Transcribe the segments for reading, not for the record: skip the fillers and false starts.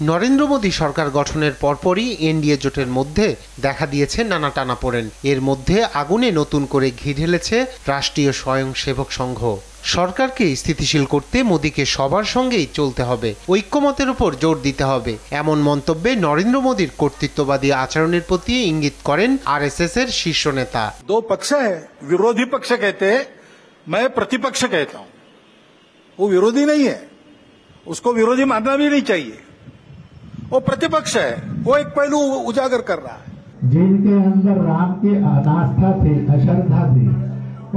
নরেন্দ্র মোদী সরকার গঠনের পরপরই এনডিএ জোটের মধ্যে দেখা দিয়েছে নানা টানাপোড়েন। এর মধ্যে আগুনে নতুন করে ঘি ঢেলেছে রাষ্ট্রীয় স্বয়ংসেবক সংঘ। সরকারকে স্থিতিশীল করতে মোদীকে সবার সঙ্গেই চলতে হবে, ঐক্যমতের উপর জোর দিতে হবে, এমন মন্তব্যে নরেন্দ্র মোদীর কর্তৃত্ববাদী আচরণের প্রতি ইঙ্গিত করেন আরএসএস এর শীর্ষ নেতা। दो पक्ष है, विरोधी पक्ष कहते हैं, मैं प्रतिपक्ष कहता हूं। वो विरोधी नहीं है, उसको विरोधी मानना भी नहीं चाहिए। वो प्रतिपक्ष है, वो एक पहलू उजागर कर रहा है। जिनके अंदर राम की अनास्था थी, अश्रद्धा थी,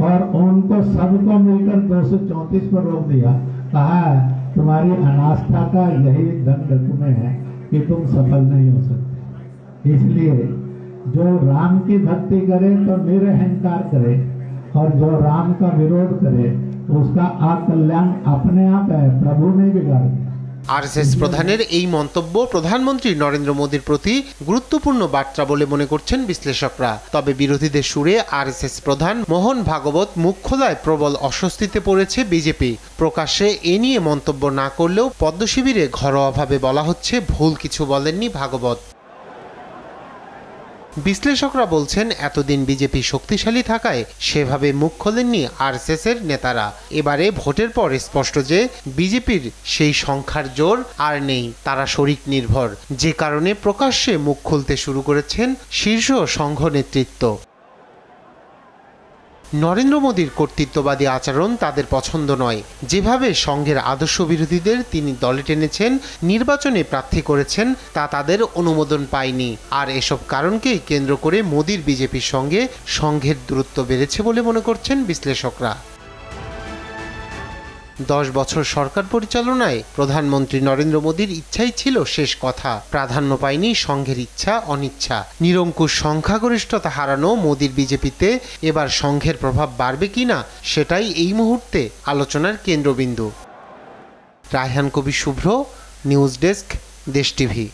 और उनको सबको मिलकर 234 पर रोक दिया। कहा तुम्हारी अनास्था का यही दंड तुम्हें है कि तुम सफल नहीं हो सकते। इसलिए जो राम की भक्ति करे तो निरहंकार करे, और जो राम का विरोध करे उसका अकल्याण अपने आप है, प्रभु नहीं बिगाड़। আরএসএস প্রধানের এই মন্তব্য প্রধানমন্ত্রী নরেন্দ্র মোদীর প্রতি গুরুত্বপূর্ণ বার্তা বলে মনে করছেন বিশ্লেষকরা। তবে বিরোধীদের সুরে আরএসএস প্রধান মোহন ভাগবত মুখ খোলায় প্রবল অস্বস্তিতে পড়েছে বিজেপি। প্রকাশ্যে এ নিয়ে মন্তব্য না করলেও পদ্ম শিবিরে ঘরোয়াভাবে বলা হচ্ছে ভুল কিছু বলেননি ভাগবত। বিশ্লেষকরা বলছেন এতদিন বিজেপি শক্তিশালী থাকায় সেভাবে মুখ খোলেননি আরএসএস এর নেতারা। এবারে ভোটের পর স্পষ্ট যে বিজেপির সেই সংখ্যার জোর আর নেই, তারা শরিক নির্ভর, যে কারণে প্রকাশ্যে মুখ খুলতে শুরু করেছেন শীর্ষ সংঘ নেতৃত্ব। নরেন্দ্র মোদীর কর্তৃত্ববাদী আচরণ তাদের পছন্দ নয়। যেভাবে সংঘের আদর্শ বিরোধীদের তিনি দলে টেনেছেন, নির্বাচনে প্রার্থী করেছেন, তা তাদের অনুমোদন পায়নি। আর এসব কারণকেই কেন্দ্র করে মোদীর বিজেপির সঙ্গে সংঘের দূরত্ব বেড়েছে বলে মনে করছেন বিশ্লেষকরা। 10 বছর সরকার পরিচালনায় প্রধানমন্ত্রী নরেন্দ্র মোদীর ইচ্ছাই ছিল শেষ কথা, প্রাধান্য পায়নি সংঘের ইচ্ছা অনিচ্ছা। নিরঙ্কুশ সংখ্যাগরিষ্ঠতা হারানো মোদীর বিজেপিতে এবার সংঘের প্রভাব বাড়বে কিনা সেটাই এই মুহূর্তে আলোচনার কেন্দ্রবিন্দু। রায়হান কবির শুভ্র, নিউজ ডেস্ক, দেশ টিভি।